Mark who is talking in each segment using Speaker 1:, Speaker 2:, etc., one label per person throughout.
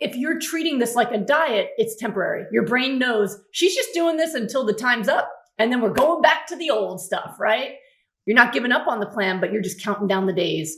Speaker 1: If you're treating this like a diet, it's temporary. Your brain knows she's just doing this until the time's up. And then we're going back to the old stuff, right? You're not giving up on the plan, but you're just counting down the days.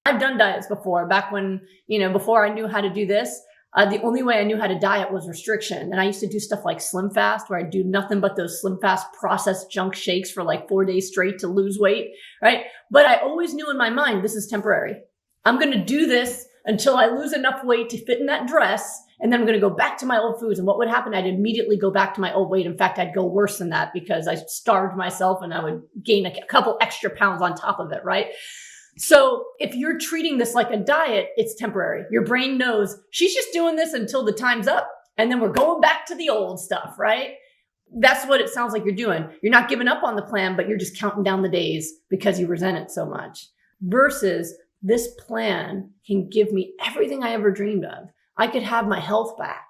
Speaker 1: I've done diets before, back when, before I knew how to do this. The only way I knew how to diet was restriction. And I used to do stuff like Slim Fast, where I'd do nothing but those Slim Fast processed junk shakes for like 4 days straight to lose weight, right? But I always knew in my mind, this is temporary. I'm going to do this until I lose enough weight to fit in that dress. And then I'm going to go back to my old foods. And what would happen? I'd immediately go back to my old weight. In fact, I'd go worse than that because I starved myself and I would gain a couple extra pounds on top of it, right? So if you're treating this like a diet, it's temporary. Your brain knows she's just doing this until the time's up. And then we're going back to the old stuff, right? That's what it sounds like you're doing. You're not giving up on the plan, but you're just counting down the days because you resent it so much. Versus this plan can give me everything I ever dreamed of. I could have my health back.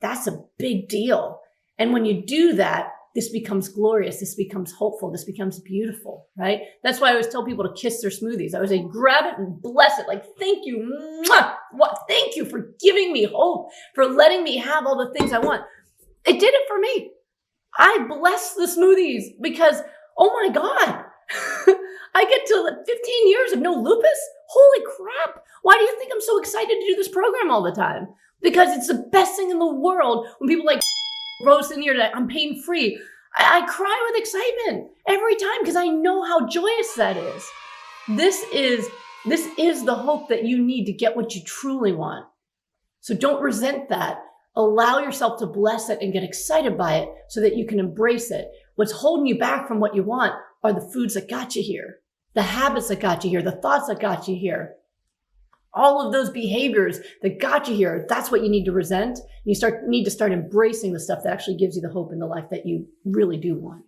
Speaker 1: That's a big deal. And when you do that, this becomes glorious. This becomes hopeful. This becomes beautiful, right? That's why I always tell people to kiss their smoothies. I always say, grab it and bless it. Like, thank you. Mwah! What? Thank you for giving me hope, for letting me have all the things I want. It did it for me. I bless the smoothies because, oh my God, I get to 15 years of no lupus. Holy crap. Why do you think I'm so excited to do this program all the time? Because it's the best thing in the world when people like roast in here that I'm pain free. I cry with excitement every time because I know how joyous that is. This is the hope that you need to get what you truly want. So don't resent that. Allow yourself to bless it and get excited by it so that you can embrace it. What's holding you back from what you want are the foods that got you here, the habits that got you here, the thoughts that got you here. All of those behaviors that got you here, that's what you need to resent. You need to start embracing the stuff that actually gives you the hope in the life that you really do want.